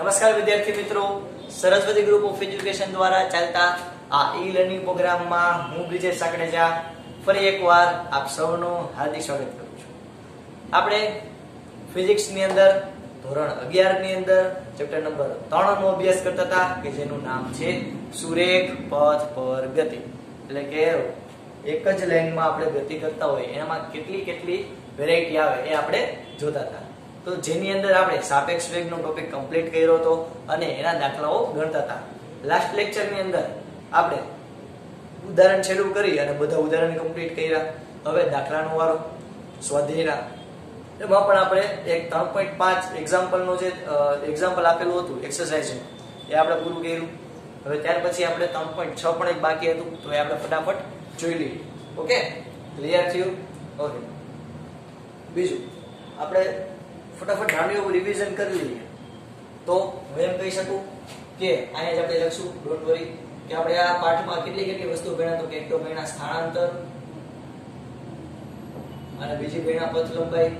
નમસ્કાર વિદ્યાર્થી મિત્રો, સરસ્વતી ગ્રુપ ઓફ એજ્યુકેશન દ્વારા ચાલતા આ ઈ લર્નિંગ પ્રોગ્રામમાં હું બ્રિજેશ સાકડેજા ફરી એકવાર આપ સૌનું હાર્દિક સ્વાગત કરું છું. આપણે ફિઝિક્સ ની અંદર ધોરણ 11 ની અંદર ચેપ્ટર નંબર 3 નો અભ્યાસ કરતા હતા કે જેનું નામ છે સુરેખ પથ પર ગતિ. એટલે કે એક જ લાઈનમાં આપણે ગતિ કરતા હોય એમાં કેટલી વેરાયટી આવે એ આપણે જોતા હતા. તો જેની અંદર આપણે સાપેક્ષ વેગનો ટોપિક કમ્પ્લીટ કર્યો હતો અને એના દાખલાઓ ગણતા હતા. લાસ્ટ લેક્ચરની અંદર આપણે ઉદાહરણ છેલ્લું કરી અને બધા ઉદાહરણ કમ્પ્લીટ કર્યા. હવે દાખલાનો વારો સ્વાધ્યાયના એમાં પણ આપણે એક 3.5 એક્ઝામ્પલનો જે એક્ઝામ્પલ આપેલું હતું એક્સરસાઇઝનું એ આપણે પૂરું કર્યું. હવે ત્યાર પછી આપણે 3.6 પણ એક બાકી હતું તો એ આપણે ફટાફટ જોઈ લઈએ. ઓકે, ક્લિયર થયું? ઓકે, બીજું આપણે ફટાફટ નાનું રિવિઝન કરી લઈએ. તો હું એમ કહી શકું કે અહીંયા જ આપણે લખશું, ડોન્ટ વરી, કે આપણે આ પાઠમાં કેટલી વસ્તુ ભણ્યા. તો કે એક તો ભણ્યા સ્થાનાંતર અને બીજી ભણ્યા પથ લંબાઈ.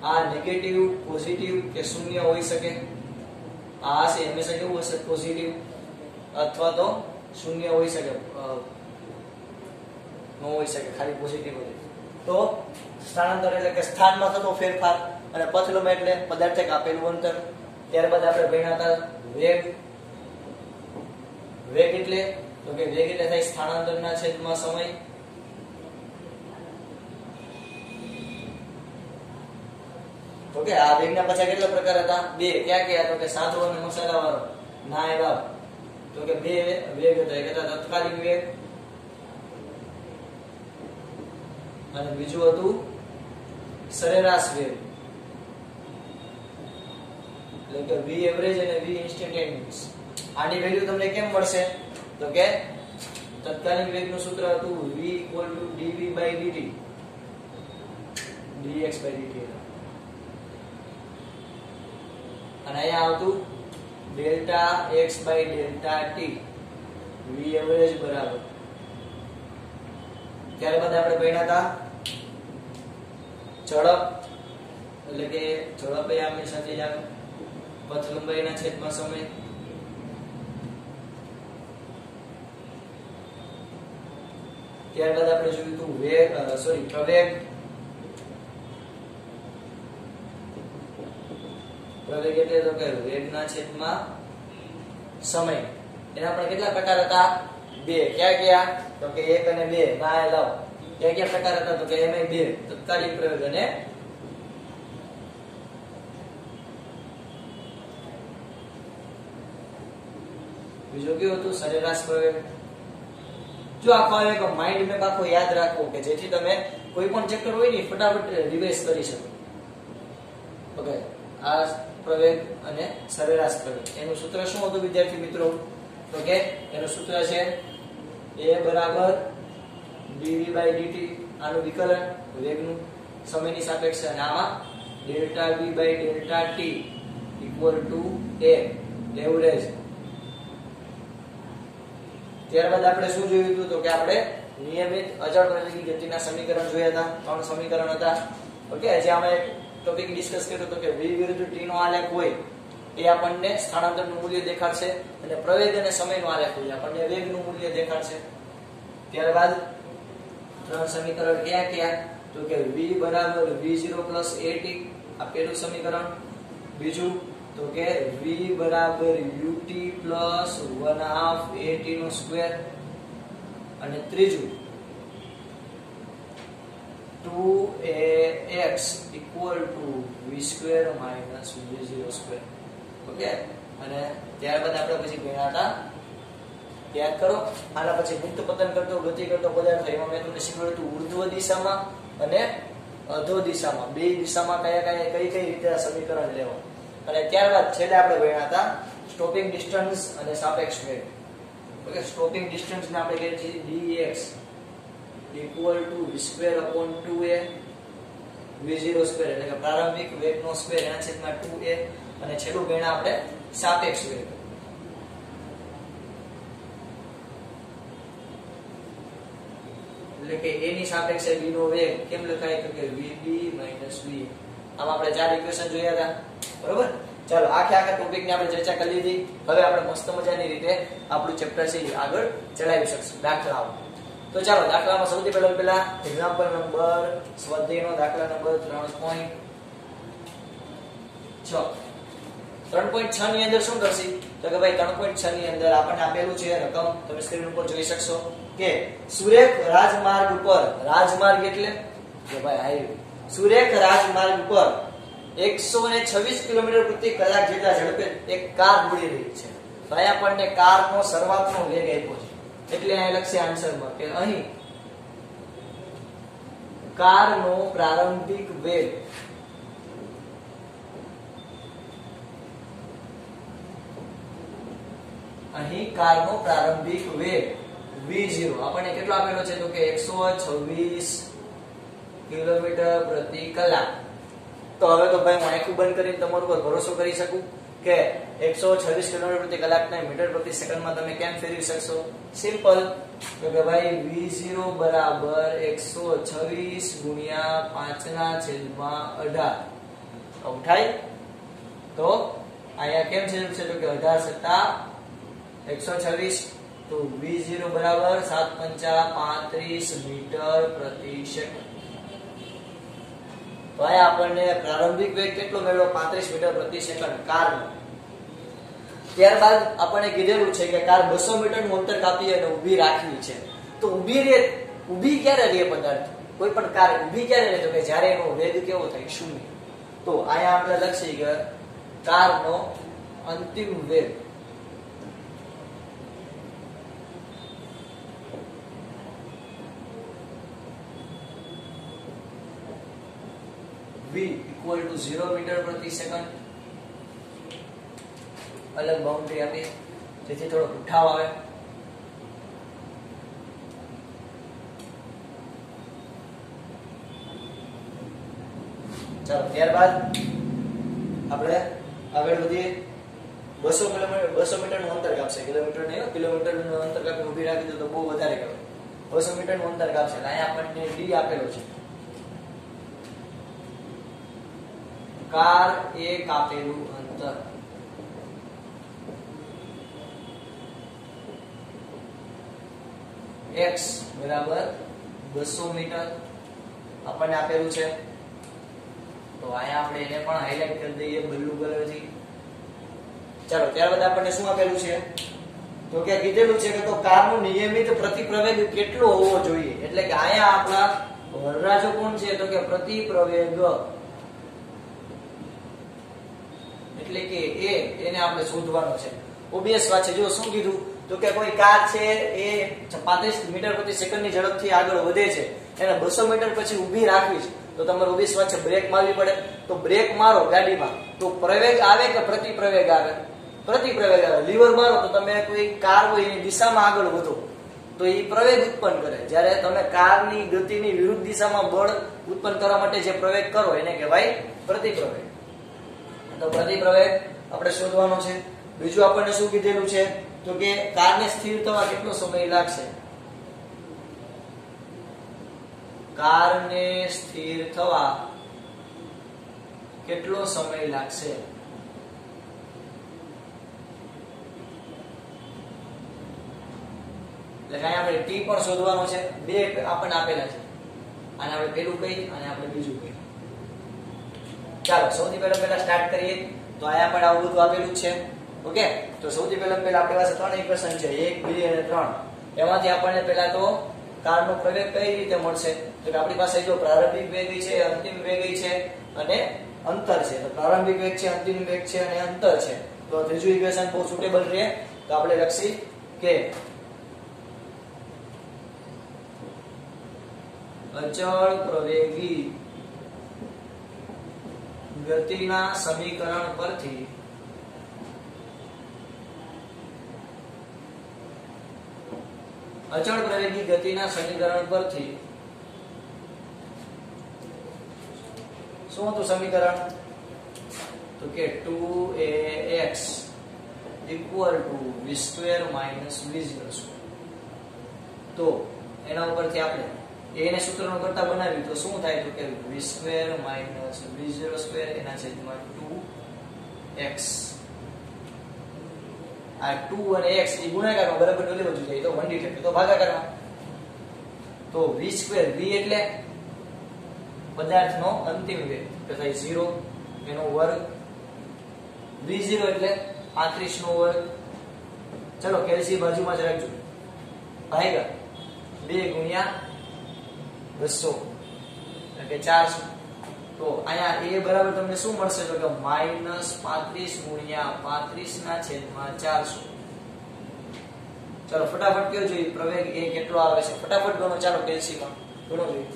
આ નેગેટિવ, પોઝિટિવ કે શૂન્ય હોઈ શકે. આ છે હંમેશા કેવું હશે? પોઝિટિવ અથવા તો શૂન્ય હોઈ શકે, નો હોઈ શકે, ખાલી પોઝિટિવ હોય. તો સ્થાનાંતર એટલે કે સ્થાનમાં થતો ફેરફાર અને પથ લંબાઈ એટલે પદાર્થે કાપેલું અંતર. ત્યારબાદ આપણે ભણ્યા હતા વેગ. વેગ એટલે તો કે વેગ એટલે થાય સ્થાનાંતરના છેદમાં સમય. ઓકે, આ વેગના પાછા કેટલા પ્રકાર હતા? બે. ક્યાં ક્યાં? તો કે સાદો અને મસાલા વાળો. ના એ બાપ, તો કે બે વેગ હતા. એક હતા તત્કાલીન વેગ અને બીજું હતું સરેરાશ વેગ. એટલે કે v એવરેજ અને v ઇન્સ્ટન્ટેનિયસ. આની વેલ્યુ તમને કેમ મળશે? તો કે તત્કાલીન વેગનું સૂત્ર હતું v dv/dt dx/dt અને અહીંયા આવતું ડેલ્ટા x/ડેલ્ટા t v એવરેજ બરાબર. ત્યારબાદ આપણે ભણ્યા હતા ઝડપ. એટલે કે ઝડપ એ આપણી સાથે જ આવે પથ લંબાઈના છેદમાં સમય. ત્યારબાદ આપણે જોયું હતું પ્રવેગ. પ્રવેગ એટલે તો કે વેગના છેદમાં સમય. એના પણ કેટલા પ્રકાર હતા? બે. ક્યાં? તો કે 1 અને 2. ના લાવ, ક્યાં પ્રકાર હતા? તો કે એમાં 2, તત્કાલીન પ્રવેગ અને બીજો કયો હતું? સરેરાશ પ્રવેગ. જો આખો એક માઇન્ડ મેપ આખો યાદ રાખો કે જેથી તમે કોઈ પણ ચેપ્ટર હોય ને ફટાફટ રિવાઇઝ કરી શકો. ઓકે, આ પ્રવેગ અને સરેરાશ પ્રવેગ એનું સૂત્ર શું હતું વિદ્યાર્થી મિત્રો? તો કે એનું સૂત્ર છે a બરાબર dv/dt. આનું વિકલન વેગનું સમયની સાપેક્ષે અને આમાં ડેલ્ટા v/ડેલ્ટા t equal to a average. ત્યારબાદ આપણે શું જોયું હતું? તો કે આપણે નિયમિત અચળ પ્રવેગી ગતિના સમીકરણ જોયા હતા. 3 સમીકરણ હતા. ઓકે, જે આમાં એક ટોપિક ડિસ્કસ કર્યો તો કે v વિરુદ્ધ t નો આલેખ હોય એ આપણને સ્થાનાંતરનું મૂલ્ય દેખાડશે અને પ્રવેગ અને સમયનો આલેખ હોય આપણને વેગનું મૂલ્ય દેખાડશે. ત્યારબાદ 3 સમીકરણ ક્યાં? તો કે v બરાબર v0 + at આ પહેલું સમીકરણ. બીજું તો કે v બરાબર ut + 1/2 at નો સ્ક્વેર. અને ત્રીજું 2ax = v² - v0². ઓકે, અને ત્યારબાદ આપણે પછી ભણ્યા હતા, યાદ કરો, આના પછી મુક્ત પતન કરતો ગતિ કરતો પદાર્થ. એમાં મેં તમને શીખવાડ્યું હતું ઉર્ધ્વ દિશામાં અને અધો દિશામાં, બે દિશામાં કઈ રીતે આ સમીકરણ લેવા. અને ત્યારબાદ છેલ્લે આપણે ભણ્યા હતા સ્ટોપિંગ ડિસ્ટન્સ અને સાપેક્ષ વેગ. ઓકે, સ્ટોપિંગ ડિસ્ટન્સ ને આપણે કહીએ છીએ dx = v²/2a v0². એટલે કે પ્રારંભિક વેગનો સ્ક્વેર એના છેદમાં 2a. અને છેલ્લું ભણ્યા આપણે સાપેક્ષ વેગ. એટલે કે a ની સાપેક્ષે b નો વેગ કેમ લખાય? તો કે vb - v. આમાં આપણે 4 ઇક્વેશન જોયા હતા. બરોબર. ચાલો આખા ટોપિક ની આપણે ચર્ચા કરી લીધી. હવે આપણે મસ્ત મજાની રીતે આપણું ચેપ્ટર છે એ આગળ ચલાવી શકશું. દાખલાઓ. તો ચાલો દાખલામાં સૌથી પહેલા એક્ઝામ્પલ નંબર સ્વાધ્યાયનો દાખલા નંબર 3.6 3.6 ની અંદર શું કરશે તો કે ભાઈ 3.6 ની અંદર આપણને આપેલું છે રકમ તમે સ્ક્રીન ઉપર જોઈ શકશો કે સુરેખ રાજમાર્ગ ઉપર રાજમાર્ગ એટલે કે ભાઈ હાઈવે સુરેખ રાજમાર્ગ ઉપર 126 કિલોમીટર પ્રતિ કલાક જેટલા ઝડપે એક કાર દોડી રહી છે. તો અહીંયા આપણને કારનો શરૂઆતનો વેગ આપ્યો છે એટલે અહીં લખશે આન્સરમાં કે અહીં કારનો પ્રારંભિક વેગ અહીં કારનો પ્રારંભિક વેગ v0 આપણને કેટલો આપેલો છે તો કે 126 કિલોમીટર પ્રતિ કલાક. તો હવે તો ભાઈ હું આંખો બંધ કરીને તમારા ઉપર ભરોસો કરી શકું કે 126 કિલોમીટર પ્રતિ કલાકને મીટર પ્રતિ સેકન્ડમાં તમે કેમ ફેરવી શકશો? સિમ્પલ તો કે ભાઈ v0 બરાબર 126 ગુણ્યા 5/18 ઉઠાય તો અહીંયા કેમ છે તો કે 18 સત્તા 126 તો v0 બરાબર 7 × 35 મીટર પ્રતિ સેકન્ડ. તો આ આપણને પ્રારંભિક વેગ કેટલો મેળવ્યો 35 મીટર પ્રતિ સેકન્ડ કારનો. ત્યારબાદ આપણને કીધેલું છે કે કાર 200 મીટરનું અંતર કાપી અને ઊભી રાખવી છે. તો ઊભી ક્યારે રહે પદાર્થ? કોઈ પણ કાર ઊભી ક્યારે રહે તો કે જ્યારે એનો વેગ કેવો થાય 0. તો અહીંયા આપણે લખીએ કે કારનો અંતિમ વેગ v = 0 મીટર પ્રતિ સેકન્ડ. અલગ બાઉન્ડ્રી આપી જેથી થોડો ઉઠાવ આવે. ચાલો ત્યારબાદ આપણે આગળ વધીએ. 200 મીટરનું અંતર કાપશે. કિલોમીટર નહીં, કિલોમીટરનું અંતર કાપી ઊભી રાખી દો તો બહુ વધારે કહેવાય. 200 મીટરનું અંતર કાપશે. અહીંયા આપણને d આપેલો છે. કાર એ કાપેલું અંતર x બરાબર 200 મીટર આપણને આપેલું છે. તો અહીંયા આપણે એને પણ હાઈલાઈટ કરી દઈએ બ્લુ કલરથી. ચાલો ત્યારબાદ આપણને શું આપેલું છે તો કે કીધેલું છે કે તો કારનો નિયમિત પ્રતિપ્રવેગ કેટલો હોવો જોઈએ. એટલે કે અહીંયા આપણા વરરાજો કોણ છે તો કે પ્રતિપ્રવેગ એટલે કે એને આપણે શોધવાનો છે. ઓબિયસ વાત છે. જો શું કીધું તો કે કોઈ કાર છે એ 35 મીટર પ્રતિ સેકન્ડની ઝડપથી આગળ વધે છે, એને 200 મીટર પછી ઊભી રાખવી છે. તો તમારે ઓબિયસ વાત છે બ્રેક મારવી પડે. તો બ્રેક મારો ગાડીમાં તો પ્રવેગ આવે કે પ્રતિપ્રવેગ આવે? પ્રતિપ્રવેગ આવે. લીવર મારો તો તમે કોઈ કાર હોય એની દિશામાં આગળ વધો તો એ પ્રવેગ ઉત્પન્ન કરે. જ્યારે તમે કારની ગતિની વિરુદ્ધ દિશામાં બળ ઉત્પન્ન કરવા માટે જે પ્રવેગ કરો એને કહેવાય પ્રતિપ્રવેગ. તો પ્રતિપ્રવેગ આપણે શોધવાનો છે. બીજું આપણને શું કીધેલું છે તો કે કારને સ્થિર થવા કેટલો સમય લાગશે? કારને સ્થિર થવા કેટલો સમય લાગશે? એટલે આપણે t પણ શોધવાનો છે. બે આપણને આપેલા છે. આને આપણે પેલું કહી અને આપણે બીજું કહી. ચાલો સૌથી પહેલા સ્ટાર્ટ કરીએ. તો અહીંયા પણ આવું બધું આપેલું છે. ઓકે. તો સૌથી પહેલા આપણી પાસે 3 ઇક્વેશન છે 1, 2 અને 3. એમાંથી આપણને પહેલા તો કારનો પ્રવેગ કઈ રીતે મળશે તો કે આપણી પાસે જો પ્રારંભિક વેગ છે, અંતિમ વેગ છે અને અંતર છે. તો પ્રારંભિક વેગ છે, અંતિમ વેગ છે અને અંતર છે. તો ત્રીજું ઇક્વેશન બહુ સુટેબલ રહે. તો આપણે લખી કે અચળ પ્રવેગી ગતિના સમીકરણ પરથી અચળ પ્રવેગી ગતિના સમીકરણ પરથી શું હતું સમીકરણ તો કે 2ax = v² - v0². તો એના ઉપરથી આપણે એને સૂત્રનો કરતા બનાવ્યું તો શું થાય તો કે v² - v0² / 2 x આ 2 અને x એ ગુણાકારમાં બરાબર ઓલી બાજુ જાય તો 1d થશે તો ભાગાકારમાં તો v2 v એટલે પદાર્થનો અંતિમ વેગ તો થાય 0 એનો વર્ગ v0 એટલે 35 નો વર્ગ ચલો કેલ્સી બાજુમાં જ રાખજો ભાગ્યા 2 ગુણ્યા 200 એટલે કે 400 તો અહીંયા a બરાબર તમને શું મળશે તો કે -35 ગુણ્યા 35 ના છેદમાં 400 ચલો ફટાફટ કયો જોઈએ પ્રવેગ a કેટલો આવે છે ફટાફટ ગણો ચાલો કેલ્સીમાં ગણો જોઈએ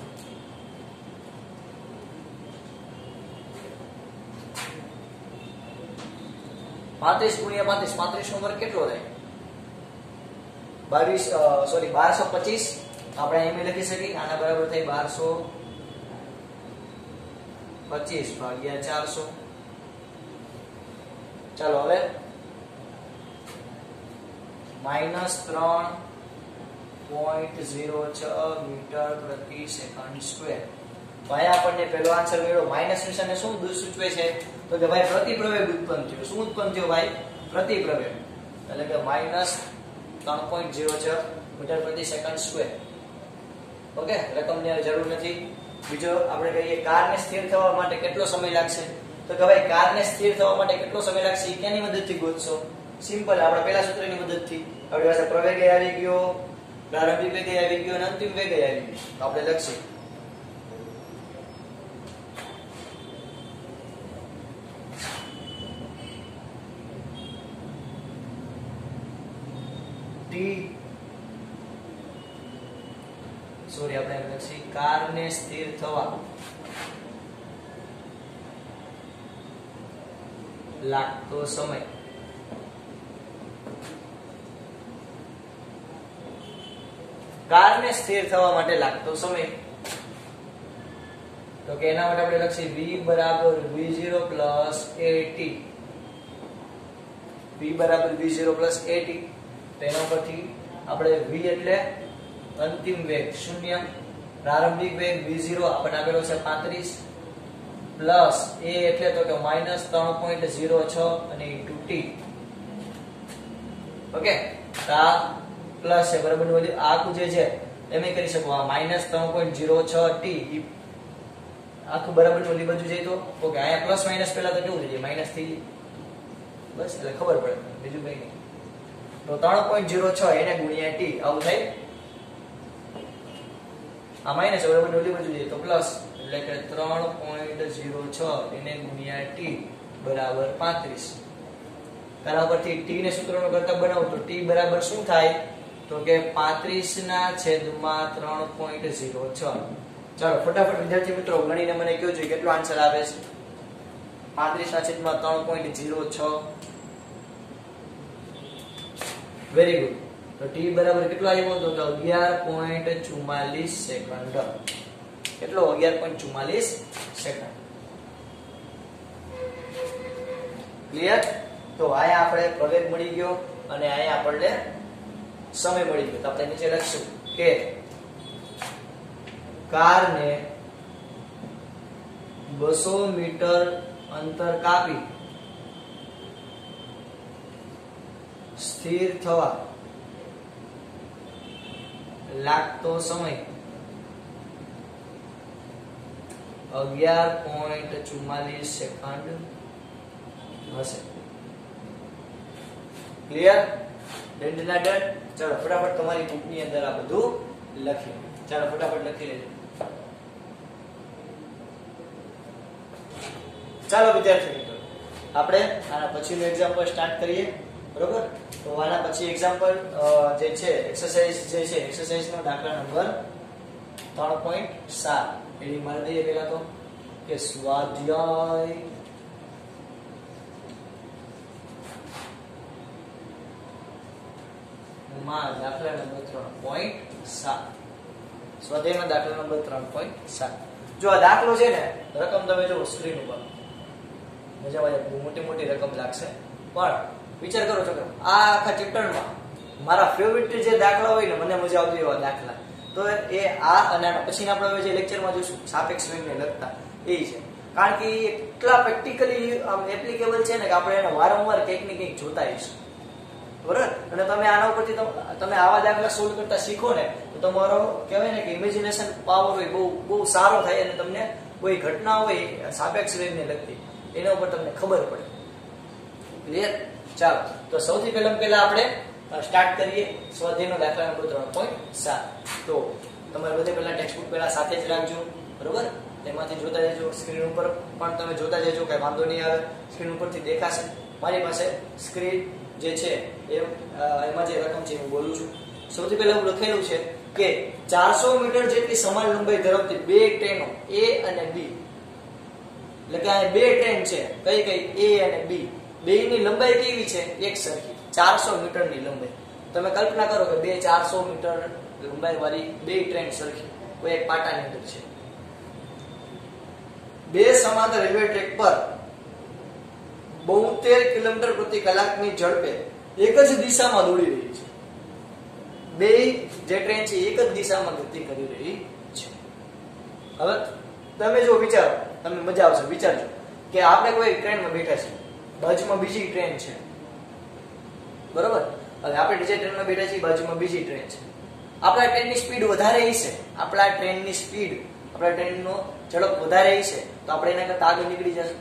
35 ગુણ્યા 35 નો વર્ગ કેટલો થાય 1225 આપણે એમ લખી શકીએ આના બરાબર થાય 1225 ભાગ્યા 400 ચાલો હવે -3.06 મીટર પ્રતિ સેકન્ડ સ્ક્વેર ભાઈ આપણને પહેલો આન્સર મળ્યો માઈનસ નિશાને શું સૂચવે છે તો કે ભાઈ પ્રતિપ્રવેગ ઉત્પન્ન થયો શું ઉત્પન્ન થયો ભાઈ પ્રતિપ્રવેગ એટલે કે -3.06 મીટર પ્રતિ સેકન્ડ સ્ક્વેર ઓકે રકમની જરૂર નથી બીજો આપણે કહીએ કારને સ્થિર થવા માટે કેટલો સમય લાગશે તો કે ભાઈ કારને સ્થિર થવા માટે કેટલો સમય લાગશે કેની મદદથી ગોતશો સિમ્પલ આપણે પહેલા સૂત્રની મદદથી આપણી પાસે પ્રવેગ આવી ગયો પ્રારંભિક વેગ આવી ગયો અને અંતિમ વેગ આવી ગયો તો આપણે લખીએ આપણે લખી કારને સ્થિર થવા લાગતો સમય કારને સ્થિર થવા માટે લાગતો સમય તો કે એના માટે આપણે લખીએ v બરાબર v0 પ્લસ at v બરાબર v0 પ્લસ at તેના પરથી આપણે v એટલે અંતિમ વેગ 0 પ્રારંભિક વેગ v0 આપણને આપેલો છે 35 પ્લસ a એટલે તો કે -3.06 અને * t ઓકે આ પ્લસ છે બરાબર નું વેલ્યુ આખું જે છે એમે કરી શકો આ -3.06 t આખું બરાબર નું ઓલી બાજુ જાય તો ઓકે આયા પ્લસ માઈનસ પહેલા તો કેવું થઈ જાય માઈનસ થઈ જાય બસ એટલે ખબર પડે બીજું કઈ નહીં તો 3.06 એને ગુણ્યા t આવું થાય આ માઈનસ બરાબર નું ઓલી બાજુ જાય તો પ્લસ એટલે કે 3.06 એને ગુણ્યા t બરાબર 35 તેના પરથી t ને સૂત્રનો કરતા બનાવો તો t બરાબર શું થાય તો કે 35 ના છેદમાં 3.06 ચાલો ફટાફટ વિદ્યાર્થી મિત્રો ગણીને મને કહો જોઈએ કેટલો આન્સર આવે છે 35 ના છેદમાં 3.06 વેરી ગુડ તો t બરાબર કેટલો આવ્યો તો 11.44 સેકન્ડ કેટલો 11.44 સેકન્ડ ક્લિયર તો આયા આપણે પ્રવેગ મળી ગયો અને આયા આપણને સમય મળી ગયો તો આપણે નીચે લખશું કે કારને 200 મીટર અંતર કાપી સ્થિર થવા લાગતો સમય 11.44 સેકન્ડ હશે ક્લિયર ડન ચાલો ફટાફટ તમારી બુક ની અંદર આ બધું લખી ચાલો ફટાફટ લખી લેજો ચાલો વિદ્યાર્થી મિત્રો આપણે આના પછીનું એક્ઝામ્પલ સ્ટાર્ટ કરીએ બરોબર તો આના પછી એક્ઝામ્પલ જે છે એક્સરસાઇઝ જે છે એક્સરસાઇઝ નો દાખલા નંબર 3.7 એની મારે દઈએ પહેલા તો કે સ્વાધ્યાય માં દાખલા નંબર 3.7 સ્વાધ્યાયમાં દાખલા નંબર 3.7 જો આ દાખલો છે ને રકમ તમે જો સ્ક્રીન ઉપર મજા આવે મોટી મોટી રકમ લાગશે પણ વિચાર કરો છો આ આખા ચેપ્ટરમાં મારા ફેવરિટ જે દાખલા હોય ને મને મજા આવતી એવા દાખલા તો એ આ અને પછી આપણે જે લેક્ચરમાં જોઈશું સાપેક્ષ વેગને લગતા એ છે કારણ કે એટલા પ્રેક્ટિકલી એપ્લિકેબલ છે ને કે આપણે એને વારંવાર કંઈક ને કંઈક જોતા રહીશું, બરાબર. અને તમે આના ઉપરથી તમે આવા દાખલા સોલ્વ કરતા શીખો ને તો તમારો કહેવાય ને કે ઇમેજિનેશન પાવર હોય બહુ સારો થાય અને તમને કોઈ ઘટના હોય સાપેક્ષ વેગને લગતી એના ઉપર તમને ખબર પડે. ક્લિયર? ચાલો, તો સૌથી પહેલા આપણે સ્ટાર્ટ કરીએ સ્વાધ્યાયનો દાખલા નંબર 3.7. તો તમારે બધે પહેલા ટેક્સ્ટબુક પહેલા સાથે જ રાખજો, બરોબર. તેમાંથી જોતા જજો, સ્ક્રીન ઉપર પણ તમે જોતા જજો, કઈ વાંધો નહીં આવે, સ્ક્રીન ઉપરથી દેખાશે. મારી પાસે સ્ક્રીન જે છે એમાં જે રકમ છે હું બોલું છું. સૌથી પહેલા હું લખેલું છે કે 400 મીટર જેટલી સમાન લંબાઈ ધરાવતી બે ટ્રેનો A અને B, એટલે કે આ બે ટ્રેન છે, કઈ A અને B, બેની લંબાઈ કેવી છે? એક સરખી, 400 મીટરની લંબાઈ. તમે કલ્પના કરો કે 400 મીટર લંબાઈ વાળી બે ટ્રેન સરખી કોઈ એક પાટાની અંદર છે. બે સમાંતર રેલવે ટ્રેક પર 72 કિલોમીટર પ્રતિ કલાકની ઝડપે એક જ દિશામાં દોડી રહી છે. બે જે ટ્રેન છે એક જ દિશામાં ગતિ કરી રહી છે. હવે તમે જો વિચારો, તમને મજા આવશે, વિચારજો કે આપણે કોઈ ટ્રેનમાં બેઠા છીએ, બાજુમાં બીજી ટ્રેન છે, બરોબર. હવે આપણે જે ટ્રેનમાં બેઠા છીએ બાજુમાં બીજી ટ્રેન છે. આપણા ટ્રેનની સ્પીડ વધારે હશે, આપણા ટ્રેનની સ્પીડ, આપણા ટ્રેનનો ઝડપ વધારે હશે તો આપણે એના કરતા આગળ નીકળી જશું.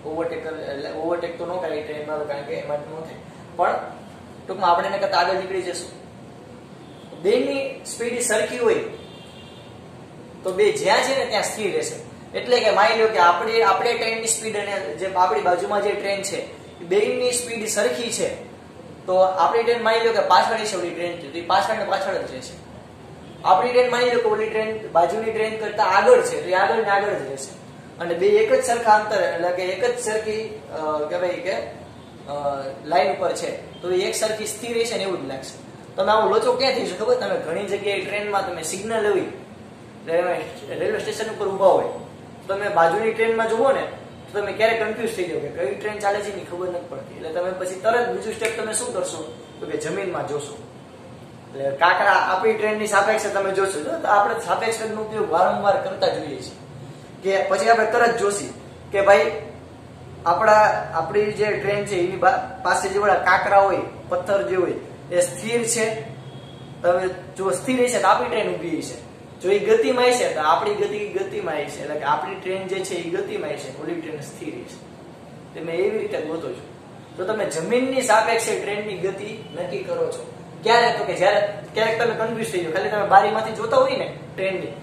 ઓવરટેક તો ન કરે ટ્રેનમાં, કારણ કે એમાં ન થાય, પણ ટૂંકમાં આપણે એના કરતા આગળ નીકળી જશું. બેની સ્પીડ સરખી હોય તો બે જ્યાં છે ને ત્યાં સ્થિર રહેશે. એટલે કે માની લો કે આપણે ટ્રેનની સ્પીડ અને જે આપણી બાજુમાં જે ટ્રેન છે બેની સ્પીડ સરખી છે, તો આપણી ટ્રેન માની લો કે પાછળ છે ઓલી ટ્રેન, તો પાછળ ને પાછળ જ રહેશે. આપણી ટ્રેન માની લો કે ઓલી ટ્રેન બાજુની ટ્રેન કરતા આગળ છે, તો એ આગળ ને આગળ જ રહેશે. અને બે એક જ સરખા અંતર, એટલે કે એક જ સરખી કહેવાય કે લાઈન ઉપર છે, તો એ એક સરખી સ્થિર રહેશે ને એવું જ લાગશે. તમે આવો લોચો ક્યાં થઈ છે ખબર? તમે ઘણી જગ્યાએ ટ્રેનમાં તમે સિગ્નલ લેવી, રેલવે સ્ટેશન ઉપર ઉભા હોય, તમે બાજુની ટ્રેનમાં જુઓ ને તો તમે ક્યારે કન્ફ્યુઝ થઈ જાવ કે કઈ ટ્રેન ચાલે છે એની ખબર નથી પડતી. એટલે તમે પછી તરત બીજું સ્ટેપ તમે શું કરશો તો કે જમીનમાં જોશો. એટલે કાંકરા આપણી ટ્રેનની સાપેક્ષે તમે જોશો, તો આપણે સાપેક્ષનો ઉપયોગ વારંવાર કરતા જોઈએ છીએ કે પછી આપણે તરત જોશી કે ભાઈ આપણી જે ટ્રેન છે એની પાસે જે બધા કાંકરા હોય, પથ્થર જે હોય એ સ્થિર છે. તમે જો સ્થિર છે તો આપણી ટ્રેન ઊભી છે, જો એ ગતિમાં છે તો આપણી ગતિમાં છે, એટલે કે આપણી ટ્રેન જે છે એ ગતિમાં છે, ઓલી ટ્રેન સ્થિર છે. તમે એવી રીતે ગોતો છો. તો તમે જમીનની સાપેક્ષે ટ્રેનની ગતિ નક્કી કરો છો. ક્યારે? તો કે જ્યારે ક્યારેક તમે કન્ફ્યુઝ થઈ જાવ, ખાલી તમે બારીમાંથી જોતા હોય ને ટ્રેનની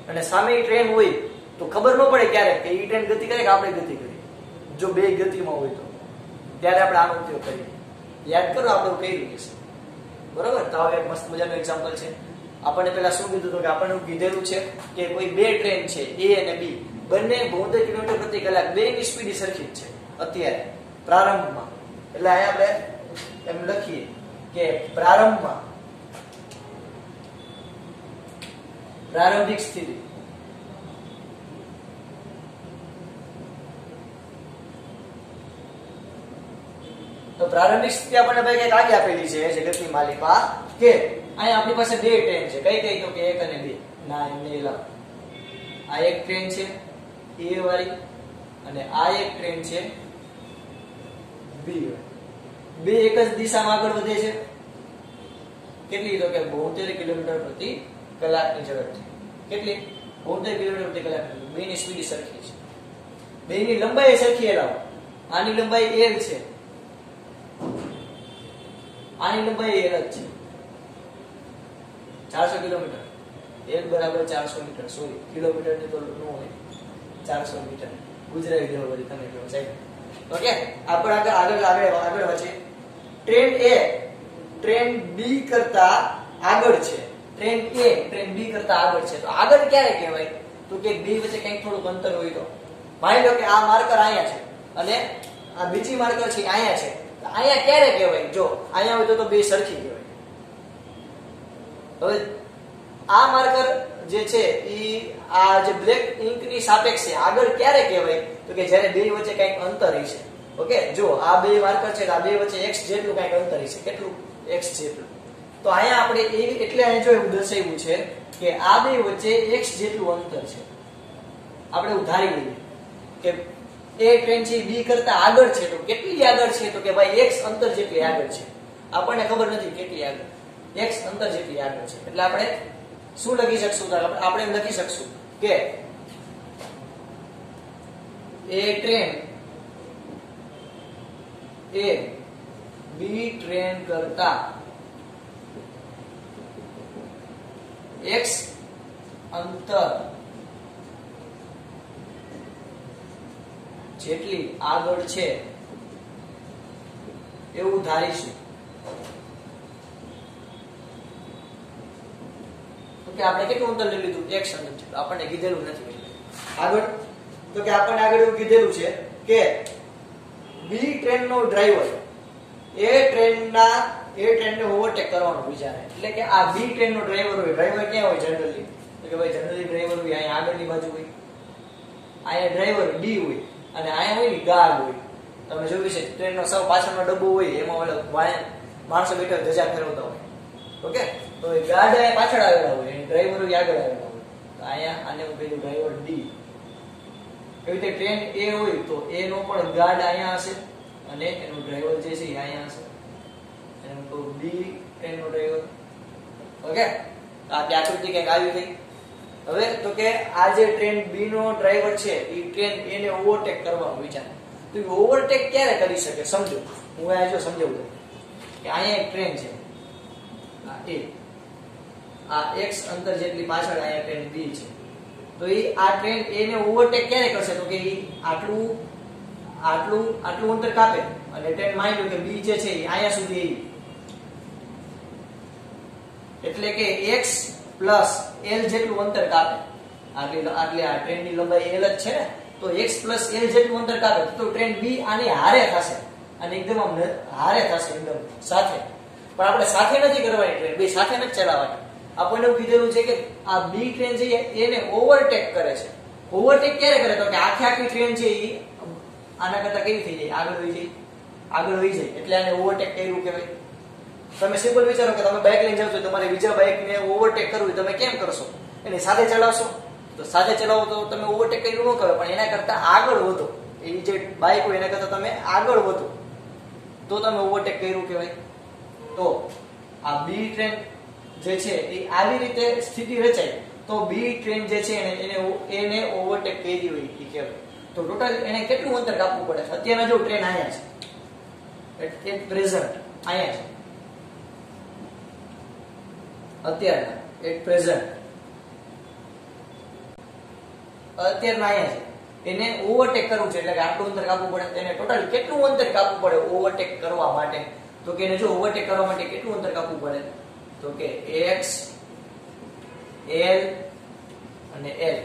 અને સામે ટ્રેન હોય તો ખબર ન પડે ક્યારેક કે એ ટ્રેન ગતિ કરે કે આપણે ગતિ કરીએ. જો બે ગતિમાં હોય તો ત્યારે આપણે આનો ઉપયોગ કરીએ. યાદ કરો આપણે કર્યું છે, બરોબર. તો હવે એક મસ્ત મજાનું એક્ઝામ્પલ છે. આપણને પેલા શું કીધું હતું કે આપણને કીધેલું છે કે કોઈ બે ટ્રેન છે A અને B, બંને 72 કિલોમીટર પ્રતિ કલાક, બેની સ્પીડ સરખી જ છે અત્યારે પ્રારંભમાં. એટલે અહીંયા આપણે એમ લખીએ કે પ્રારંભિક સ્થિતિ, તો પ્રારંભિક સ્થિતિ આપણને ભાઈ કઈક આગે આપેલી છે જગતની માલિકા કે અહીંયા આપણી પાસે બે ટ્રેન છે, કઈ તો કે 1 અને 2. ના, એમને લાવ. આ એક ટ્રેન છે A વાળી અને આ એક ટ્રેન છે B વાળી. બે એક જ દિશામાં આગળ વધે છે. કેટલી? તો કે 72 કિલોમીટર પ્રતિ કલાકની ઝડપથી. કેટલી? 72 કિલોમીટર પ્રતિ કલાક. બેની સ્પીડ સરખી છે, બેની લંબાઈ સરખી. લાવો, આની લંબાઈ L છે, આની લંબાઈ L જ છે, 400 કિલોમીટર. L બરાબર 400 મીટર. સોરી, કિલોમીટર ની તો ન હોય, 400 મીટર. ગુજરાતી દેવો બધી તમે કહો સાહેબ. ઓકે, આપણે આગળ વધીએ. ટ્રેન A ટ્રેન B કરતા આગળ છે. ટ્રેન A ટ્રેન B કરતા આગળ છે. તો આગળ ક્યારે કહેવાય? તો કે બે વચ્ચે કંઈક થોડુંક અંતર હોય. તો માની લો કે આ માર્કર અહીંયા છે અને આ બીજી માર્કર છે અહીંયા છે. અહીંયા ક્યારે કહેવાય? જો અહીંયા હોય તો બે સરખી કહેવાય. હવે આ માર્કર જે છે એ આ જે બ્લેક ઇંક ની સાપેક્ષે આગળ ક્યારે કહેવાય? તો કે જ્યારે બે વચ્ચે કંઈક અંતર હશે. ઓકે, જો આ બે માર્કર છે, આ બે વચ્ચે x જેટલું કંઈક અંતર હશે. કેટલું? x જેટલું. તો અહીંયા આપણે એટલે અહીંયા જો એવું દર્શાવ્યું છે કે આ બે વચ્ચે x જેટલું અંતર છે. આપણે ઉધારી લઈએ કે એ ટ્રેન છે બી કરતા આગળ છે, તો કેટલી આગળ છે? તો કે ભાઈ x અંતર જેટલી આગળ છે. આપણને ખબર નથી કેટલી આગળ, x અંતર જેટલી આગળ છે. એટલે આપણે શું લખી શકશું? આપણે એમ લખી શકશું કે એ ટ્રેન એ બી ટ્રેન કરતા x અંતર જેટલી આગળ છે એવું ધારીશું. તો કે આપણે કેટલું અંતર લઈ લીધું? x અંતર જેટલું. આપણને કીધેલું નથી આગળ. તો કે આપણને આગળ એવું કીધેલું છે કે બી ટ્રેન નો ડ્રાઈવર એ ટ્રેનને ઓવરટેક કરવાનો વિચારે. એટલે કે આ બી ટ્રેન નો ડ્રાઈવર હોય, ડ્રાઈવર ક્યાં હોય જનરલી? તો કે ભાઈ જનરલી ડ્રાઈવર હોય અહીંયા આગળની બાજુ હોય, અહીંયા ડ્રાઈવર ડી હોય અને અહીંયા હોય ને ગાર્ડ હોય. તમે જોયું છે ટ્રેનનો સૌ પાછળનો ડબ્બો હોય એમાં ઓલા માણસો બેઠા ધજા ફેરવતા હોય. ઓકે, તો એ ગાર્ડ અહીંયા પાછળ આવેલા હોય અને ડ્રાઈવર આગળ આવેલા હોય. તો અહીંયા આને હું કહ્યું ડ્રાઈવર ડી. એવી રીતે ટ્રેન એ હોય તો એ નો પણ ગાર્ડ અહીંયા હશે અને એનો ડ્રાઈવર જે છે એ અહીંયા હશે. એનું તો બી ટ્રેન નો ડ્રાઈવર. ઓકે, આ આકૃતિ કંઈક આવી ગઈ. હવે તો કે આ જે ટ્રેન બી નો ડ્રાઈવર છે એ ટ્રેન એને ઓવરટેક કરવાનો વિચાર. તો એ ઓવરટેક ક્યારે કરી શકે? સમજો, હું આ જો સમજાવું કે અહીંયા એક ટ્રેન છે, આ x અંતર જેટલી પાછળ અહીંયા ટ્રેન બી છે. તો એ આ ટ્રેન એને ઓવરટેક ક્યારે કરશે? તો કે એ આટલું અંતર કાપે અને ટ્રેન માની લો કે બી જે છે એ અહીંયા સુધી, એટલે કે x પ્લસ l જેટલું અંતર કાપે. આટલી આ ટ્રેનની લંબાઈ l જ છે ને, તો x પ્લસ l જેટલું અંતર કાપે તો ટ્રેન બી આની હારે થશે અને એકદમ હારે થશે એકદમ સાથે. પણ આપણે સાથે નથી કરવાની, ટ્રેન બે સાથે નથી ચલાવવાની. આપણને એવું કીધેલું છે કે આ બી ટ્રેન છે એને ઓવરટેક કરે છે. ઓવરટેક ક્યારે કરે? તો કે આખી ટ્રેન છે એ આના કરતા કેવી થઈ જાય? આગળ વહી જાય. એટલે આને ઓવરટેક કર્યું કહેવાય. તમે સિમ્પલ વિચારો કે તમે બાઇક લઈને જાવ છો, તમારે બીજા બાઇકને ઓવરટેક કરવું, તમે કેમ કરશો? એની સાથે ચલાવશો. તો સાથે ચલાવો તો તમે ઓવરટેક કર્યું ન કહેવાય, પણ એના કરતા આગળ વધો. એ જે બાઇક હોય એના કરતા તમે આગળ વધો તો તમે ઓવરટેક કર્યું કહેવાય. તો આ બી ટ્રેન જે છે એ આવી રીતે સ્થિતિ રચાય તો બી ટ્રેન જે છે એને ઓવરટેક કરી હોય એ કહેવાય. તો ટોટલ એને કેટલું અંતર કાપવું પડે? અત્યારના જો ટ્રેન અહીંયા છે, એટ પ્રેઝન્ટ અહીંયા છે, અત્યારના એટ પ્રેઝન્ટ અત્યારના અહીંયા છે, એને ઓવરટેક કરવું છે એટલે કે આટલું અંતર કાપવું પડે. એને ટોટલ કેટલું અંતર કાપવું પડે ઓવરટેક કરવા માટે? તો કે એને જો ઓવરટેક કરવા માટે કેટલું અંતર કાપવું પડે? તો કે x l અને l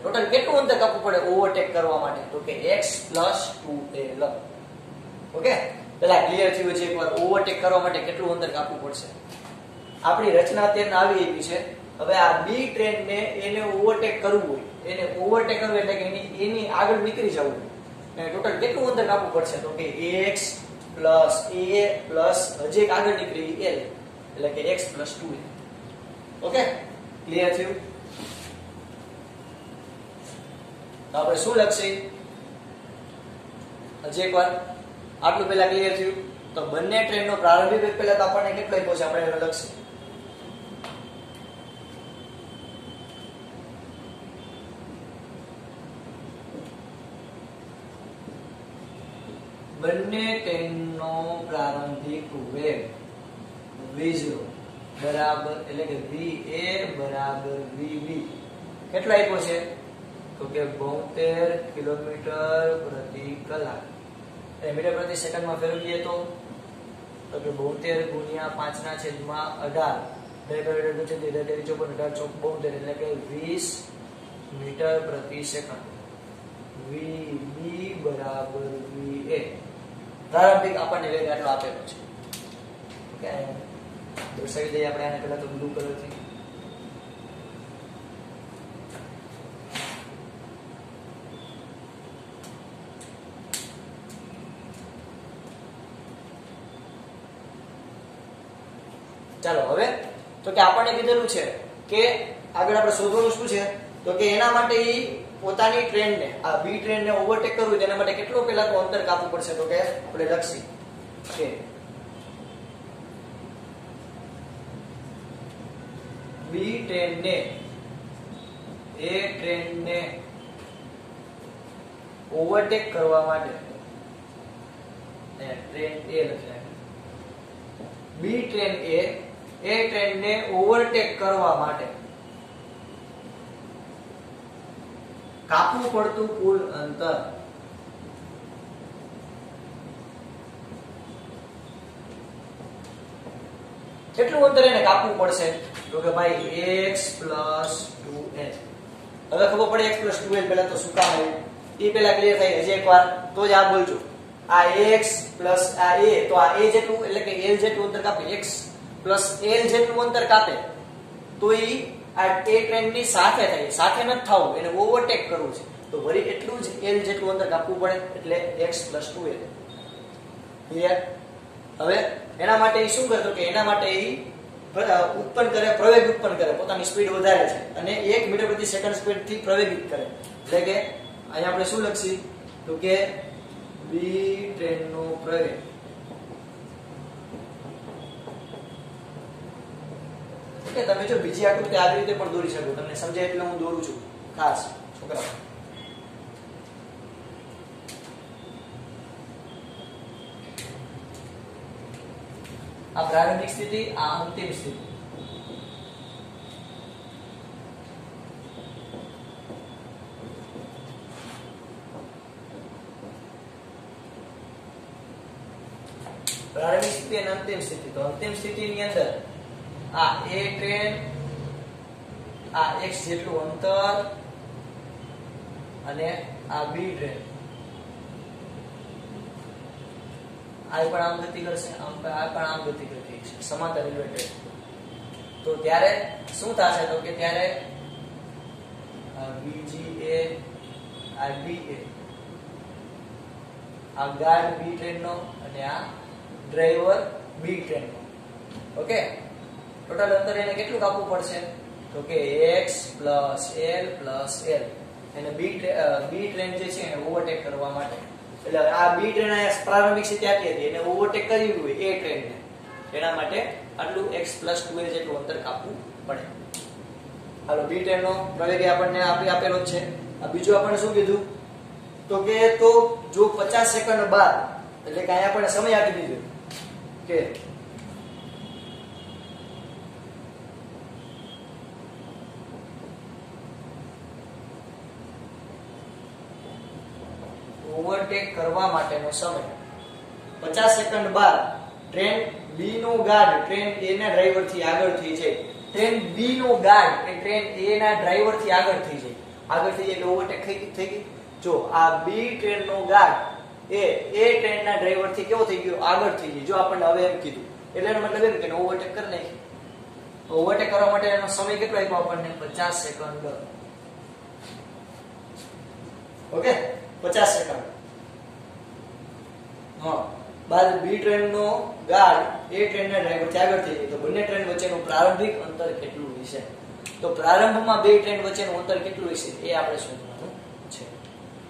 ટોટલ કેટલું અંતર કાપવું પડે ઓવરટેક કરવા માટે? તો કે x + 2l. ઓકે, પેલા ક્લિયર થયું છે એકવાર ઓવરટેક કરવા માટે કેટલું અંતર કાપવું પડશે. આપણી રચના અત્યારે આવી ગઈ છે. હવે આ બી ટ્રેન ને એને ઓવરટેક કરવું હોય, એને ઓવરટેક કરવું એટલે કે એની આગળ નીકળી જવું હોય, ટોટલ કેટલું અંતર કાપવું પડશે? તો કે x + a + હજી એક આગળ નીકળી l, એટલે કે x + 2l. ઓકે, ક્લિયર થયું? તો આપણે શું લખીએ? હજી એકવાર આટલું પહેલા ક્લિયર થયું. તો બંને ટ્રેનનો પ્રારંભિક વેગ પહેલા તો આપણને કેટલો આપ્યો છે આપણે એને લખીએ. બંને ટ્રેનનો પ્રારંભિક વેગ v0 બરાબર, એટલે કે va બરાબર vb કેટલો આપ્યો છે? તો કે 72 કિલોમીટર પ્રતિ કલાક. એટલે મીટર પ્રતિ સેકન્ડમાં ફેરવીએ તો કે 72 ગુણ્યા 5/18 એટલે કે 20 મીટર પ્રતિ સેકન્ડ. vb બરાબર va. પ્રારંભિક આપણને વેગ આટલો આપેલો છે. ઓકે, દર્શાવી દઈએ આપણે આને પહેલા તો બ્લુ કલરથી. ચાલો હવે તો કે આપણને કીધેલું છે કે આગળ આપણે શોધવાનું શું છે? તો કે એના માટે પોતાની ટ્રેનને આ બી ટ્રેનને ઓવરટેક કરવું તેના માટે કેટલો પહેલા તો અંતર કાપવું પડશે તો કે આપણે લખી કે બી ટ્રેનને એ ટ્રેનને ઓવરટેક કરવા માટે ટ્રેન એ લખાય બી ટ્રેન એ ટ્રેનને ઓવરટેક કરવા માટે કાપવું પડતું કુલ અંતર કેટલું અંતર એને કાપવું પડશે તો કે ભાઈ x + 2l હવે ખબર પડે x + 2l પહેલા તો શું કામ આવ્યું એ પહેલા ક્લિયર થાય હજી એકવાર તો જ આ બોલજો આ x પ્લસ આ a તો આ a જેટલું એટલે કે l જેટલું અંતર કાપે x પ્લસ l જેટલું અંતર કાપે તો ઈ આ ટ્રેન ની સાથે થાય સાથે ન થવું એને ઓવરટેક કરવું છે તો વળી એટલું જ l જેટલું અંતર કાપવું પડે એટલે x + 2l ક્લિયર હવે એના માટે ઈ શું કરતો કે એના માટે ઈ ઉત્પન્ન કરે પ્રવેગ ઉત્પન્ન કરે પોતાની સ્પીડ વધારે છે અને 1 મીટર પ્રતિ સેકન્ડ સ્પીડ થી પ્રવેગિત કરે એટલે કે અહીંયા આપણે શું લખી તો કે બી ટ્રેન નો પ્રવેગ કે તમે જો બીજી આકૃતિ આવી રીતે પણ દોરી શકો તમને સમજાય એટલે હું દોરું છું ખાસ છોકરા આ પ્રારંભિક સ્થિતિ આ અંતિમ સ્થિતિ પ્રારંભિક સ્થિતિ અને અંતિમ સ્થિતિ તો અંતિમ સ્થિતિની અંદર આ એ ટ્રેન આ x જેટલું અંતર અને આ બી ટ્રેન આ પણ આમ ગતિ કરશે આ પણ આમ ગતિ કરતી છે સમાંતર રેલવે ટ્રેન તો ત્યારે શું થશે તો કે ત્યારે BGA આ DA આ ગાર્ડ બી ટ્રેન નો અને આ ડ્રાઈવર બી ટ્રેન નો ઓકે ટોટલ અંતર એને કેટલું કાપવું પડશે તો કે x + l + l એને બી ટ્રેન જે છે એને ઓવરટેક કરવા માટે એટલે આ બી ટ્રેન આ પ્રારંભિક સ્થિતિ આપી હતી એને ઓવરટેક કરવી હોય એ ટ્રેનને એના માટે આટલું x + 2l જેટલું અંતર કાપવું પડે હાલો બી ટ્રેન નો પ્રવેગ આપણને આપેલો છે આ બીજું આપણને શું કીધું તો કે તો જો 50 સેકન્ડ બાદ એટલે કે અહીંયા આપણને સમય આપી દીધો કે ઓવરટેક કરવા માટેનો સમય 50 સેકન્ડ બાદ ટ્રેન બી નો ગાર્ડ ટ્રેન એ ના ડ્રાઈવર થી આગળ થઈ જાય ટ્રેન બી નો ગાર્ડ એ ટ્રેન એ ના ડ્રાઈવર થી આગળ થઈ જાય એટલે ઓવરટેક થઈ ગઈ જો આ બી ટ્રેન નો ગાર્ડ એ ટ્રેન ના ડ્રાઈવર થી કેવો થઈ ગયો આગળ થઈ ગયો જો આપણને હવે એમ કીધું એટલે એનો મતલબ એમ કે ઓવરટેક કરી નાખી ઓવરટેક કરવા માટે એનો સમય કેટલો આપ્યો આપણને 50 સેકન્ડ ઓકે 50 સેકન્ડ હા બાદ બી ટ્રેન નો ગાર્ડ એ ટ્રેન ના ડ્રાઈવર થી આગળ થઈ જાય તો બંને ટ્રેન વચ્ચેનું પ્રારંભિક અંતર કેટલું હશે તો પ્રારંભમાં બે ટ્રેન વચ્ચેનું અંતર કેટલું હશે એ આપણે શોધવાનું છે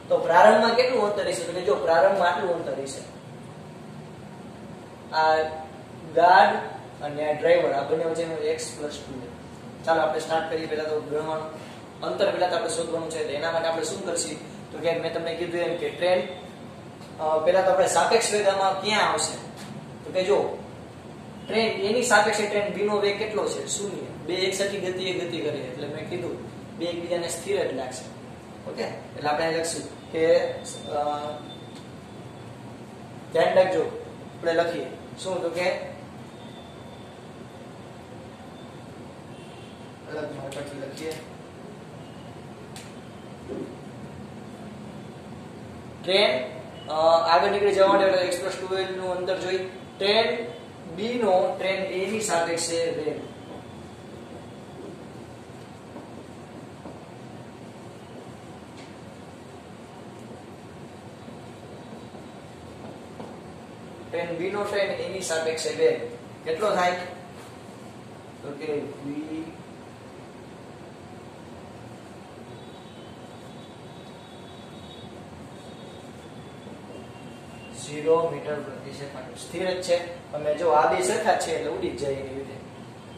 તો પ્રારંભમાં કેટલું અંતર હશે તો કે જો પ્રારંભમાં આટલું અંતર હશે આ ગાર્ડ અને આ ડ્રાઈવર આ બંને વચ્ચેનું x + 2 ચાલો આપણે સ્ટાર્ટ કરીએ પહેલા તો ગણવાનું અંતર પહેલા તો આપણે શોધવાનું છે તો એના માટે આપણે શું કરશું તો કે મેં તમને કીધું એમ કે ટ્રેન પહેલા તો આપણે સાપેક્ષ વેગમાં ક્યાં આવશે તો કે જો ટ્રેન એની સાપેક્ષે ટ્રેન બી નો વેગ કેટલો છે 0 બે એકસરખી ગતિએ ગતિ કરે એટલે મેં કીધું બે એકબીજાને સ્થિર જ લાગશે ઓકે એટલે આપણે લખશું કે ધ્યાન રાખજો આપણે લખીએ શું તો કે અલગ મોટાથી લખીએ ટ્રેન આગળ નીકળી જવા માટે x + 2l નું અંતર જોઈ ટ્રેન બી નો ટ્રેન એ ની સાપેક્ષે વેગ ટ્રેન બી નો ટ્રેન એ ની સાપેક્ષે વેગ કેટલો થાય તો કે v 0 મીટર પ્રતિ સેકન્ડ સ્થિર જ છે. તમે જો આ બે સરખા છે એટલે ઉડી જ જાય એની રીતે.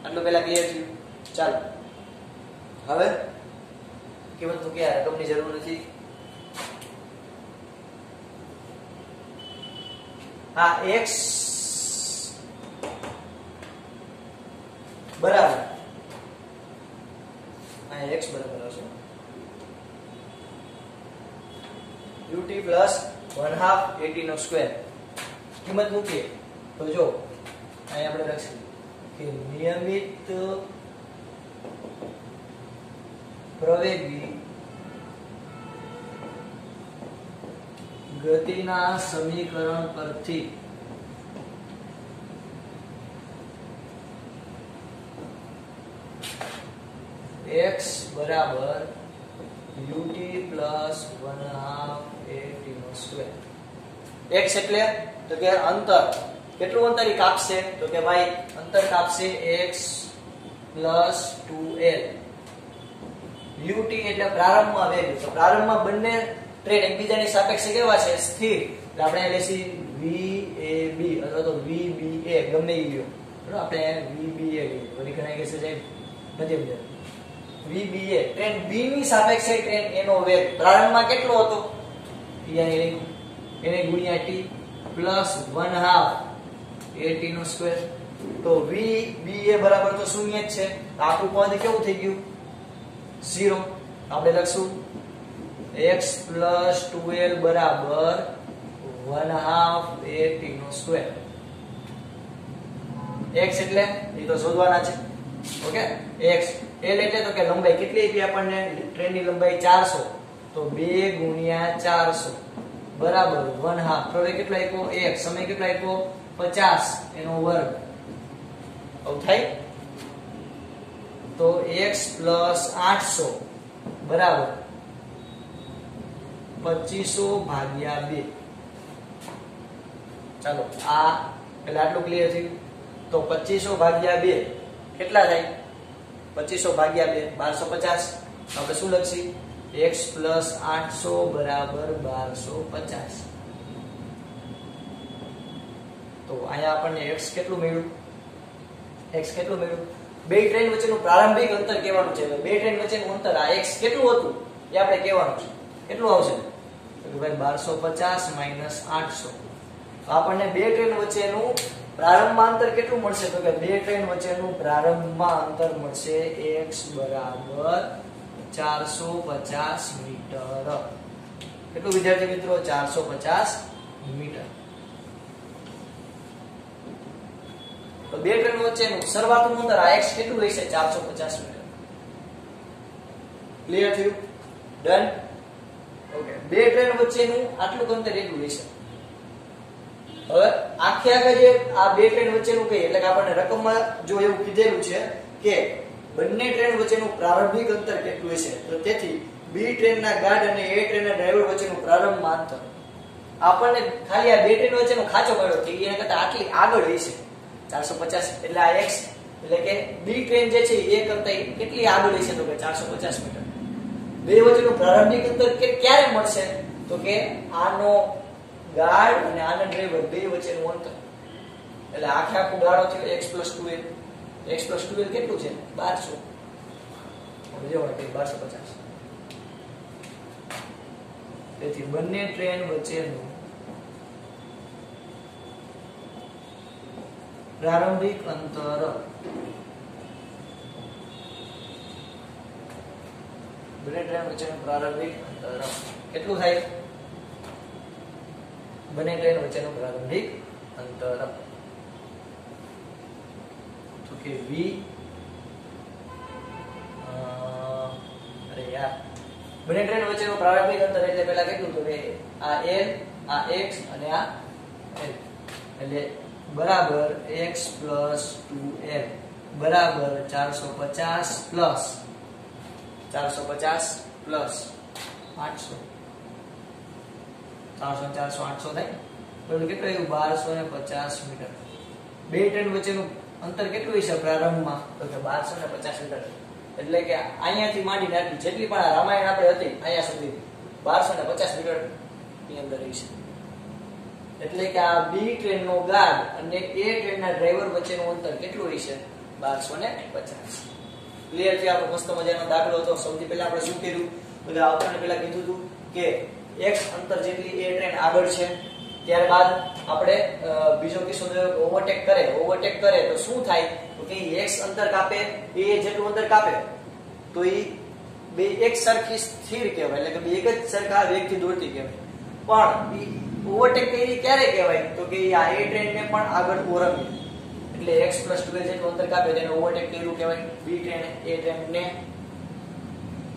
આટલું પહેલા ક્લિયર થયું. ચાલો હવે કિંમત તો કે રકમની જરૂર નથી. આ x બરાબર આ x બરાબર હશે ut plus 1/2 at નો સ્ક્વેર. કિંમત મૂકીએ તો જો અહીં આપણે લખીશું કે નિયમિત પ્રવેગી ગતિના સમીકરણ પરથી x બરાબર ut plus 1/2 at નો સ્ક્વેર. x એટલે તો કે અંતર કેટલું અંતર ઈ કાપશે તો કે ભાઈ અંતર કાપશે x plus 2l. ut એટલે પ્રારંભમાં વેગ. તો પ્રારંભમાં બંને ટ્રેન એકબીજાની સાપેક્ષે કેવા છે? સ્થિર. એટલે આપણે લેસી vab અથવા તો vba ગમે ઈ લ્યો. બરાબર આપણે vba લઈએ. વળી ઘણા કહે છે સાહેબ મધ્યમ વેગ. vba ટ્રેન b ની સાપેક્ષે ટ્રેન a નો વેગ પ્રારંભમાં કેટલો હતો? એને ગુણ્યા t plus 1/2 at નો સ્ક્વેર. તો vba બરાબર તો 0 જ છે. આપણું પદ કેવું થઈ ગયું? 0. આપણે લખશું x plus 2l બરાબર 1/2 at નો સ્ક્વેર. x એટલે એ તો શોધવાના છે. ઓકે x l એટલે તો કે લંબાઈ કેટલી આપી આપણને? ટ્રેનની લંબાઈ 400. તો 2 ગુણ્યા 400 બરાબર 1/2. પ્રવેગ કેટલો આપ્યો? 1. સમય કેટલો આપ્યો? 50 એનો વર્ગ. આવું થાય તો x plus 800 બરાબર 2500 ભાગ્યા 2. ચાલો આ એટલે આટલું ક્લિયર થયું. તો 2500 ભાગ્યા 2 કેટલા થાય? 2500 ભાગ્યા 2 1250. આપણે શું લખશી? x plus 800 બરાબર 1250. તો અહીંયા આપણને x કેટલું મળ્યું? x કેટલું મળ્યું? બે ટ્રેન વચ્ચેનું પ્રારંભિક અંતર કહેવાનું છે. બે ટ્રેન વચ્ચેનું અંતર આ x કેટલું હતું એ આપણે કહેવાનું છે. કેટલું આવશે? તો ભાઈ 1250 minus 800. તો આપણને બે ટ્રેન વચ્ચેનું પ્રારંભમાં અંતર કેટલું મળશે? તો કે બે ટ્રેન વચ્ચેનું પ્રારંભમાં અંતર મળશે x બરાબર 450 મીટર. કેટલું વિદ્યાર્થી મિત્રો? 450 મીટર. તો બે ટ્રેન વચ્ચેનું શરૂઆતનું અંતર આ x કેટલું રહેશે? 450 મીટર. ક્લિયર થયું? ડન. ઓકે બે ટ્રેન વચ્ચેનું આટલું અંતર એટલું રહેશે. હવે આખે જે આ બે ટ્રેન વચ્ચેનું કહીએ એટલે કે આપણને રકમમાં જો એવું કીધેલું છે કે બંને ટ્રેન વચ્ચેનું પ્રારંભિક અંતર કેટલું હશે તો તેથી બી ટ્રેનના ગાર્ડ અને એ ટ્રેનના ડ્રાઈવર વચ્ચેનું પ્રારંભમાં અંતર આપણને ખાલી આ બે ટ્રેન વચ્ચેનો ખાંચો મળ્યો કે એના કરતા આટલી આગળ હશે 450 એટલે આ x એટલે કે બી ટ્રેન જે છે એ કરતા કેટલી આગળ હશે તો કે 450 મીટર. બે વચ્ચેનું પ્રારંભિક અંતર ક્યારે મળશે તો કે આનો ગાર્ડ અને આના ડ્રાઈવર બે વચ્ચેનું અંતર એટલે આખે આખું ગાળો થયો x plus 2l. x plus 2l કેટલું છે? 1200. જો કે 1250. તેથી બંને ટ્રેન વચ્ચેનું પ્રારંભિક અંતર બંને ટ્રેન વચ્ચેનું પ્રારંભિક અંતર કેટલું થાય? બંને ટ્રેન વચ્ચેનું પ્રારંભિક અંતર તો કે v અરે યાર બંને ટ્રેન વચ્ચેનું પ્રારંભિક અંતર એટલે પહેલા કેટલું તો કે આ l આ x અને આ l એટલે બરાબર x plus 2l બરાબર 450 plus 800 400 800 થાય તો કેટલું આવ્યું? 1250 મીટર. બે ટ્રેન વચ્ચેનું અંતર કેટલું હશે પ્રારંભમાં તો કે 1250 મીટર. એટલે કે અહીંયાથી માંડીને આટલી જેટલી પણ આ રામાયણ આપણે હતી અહીંયા સુધી 1250 મીટર ની અંદર હશે. એટલે કે આ બી ટ્રેન નો ગાર્ડ અને એ ટ્રેન ના ડ્રાઈવર વચ્ચેનું અંતર કેટલું હશે? 1250. ક્લિયર છે? આપણો મસ્ત મજાનો દાખલો હતો. સૌથી પહેલા આપણે શું કર્યું? બધા આવતાને પહેલા કીધું હતું કે x અંતર જેટલી એ ટ્રેન આગળ છે. ત્યારબાદ આપણે બીજો કિસ્સો ઓવરટેક કરે તો શું થાય? તો કે x અંતર કાપે, એ જેટલું અંતર કાપે તો એ બે એક સરખી સ્થિર કહેવાય, એટલે કે બે એક જ સરખા વેગથી દોડતી કહેવાય. પણ ઓવરટેક કરી ક્યારે કહેવાય? તો કે આ એ ટ્રેનને પણ આગળ ઓરંગે, એટલે x + 2 જેટલું અંતર કાપે તેને ઓવરટેક કર્યું કહેવાય. બી ટ્રેન એ ટ્રેનને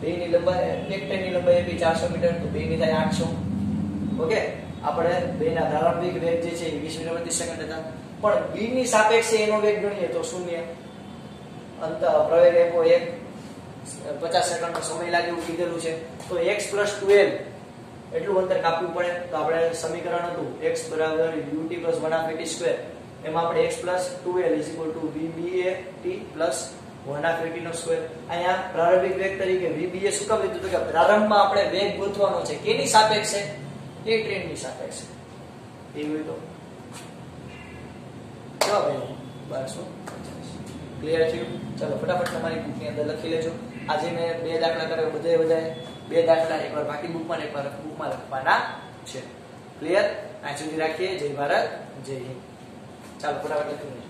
બેની લંબાઈ, એક ટ્રેનની લંબાઈ હતી 400 મીટર, તો બેની થાય 800. ઓકે, આપણે બેના પ્રારંભિક વેગ જે છે એ 20 મીટર પ્રતિ સેકન્ડ હતા. પણ બી ની સાપેક્ષે એનો વેગ ગણીએ તો 0. અંતર પ્રવેગ આપ્યો 1, 50 સેકન્ડનો સમય લાગે એવું કીધેલું છે. તો x + 12 એટલું અંતર કાપવું પડે. તો આપણે સમીકરણ હતું x = ut + 1/2t². એમાં આપણે x + 12 = vbat + 1/2t². અહીંયા પ્રારંભિક વેગ તરીકે vba શું કામ લીધું? તો કે પ્રારંભમાં આપણે વેગ ગોતવાનો છે. કેની સાપેક્ષે? એ ટ્રેનની સાપેક્ષે. એવું હોય તો જવાબ આવ્યો 1250. ક્લિયર થયું? ચલો ફટાફટ તમારી બુકની અંદર લખી લેજો. આજે મેં 2 દાખલા કર્યા, બધાએ 2 દાખલા એકવાર બાકી બુકમાં ને એકવાર બુકમાં લખવાના છે. ક્લિયર? આ સુધી રાખીએ. જય ભારત, જય હિન્દ. ચાલો ફટાફટ લખી લેજો.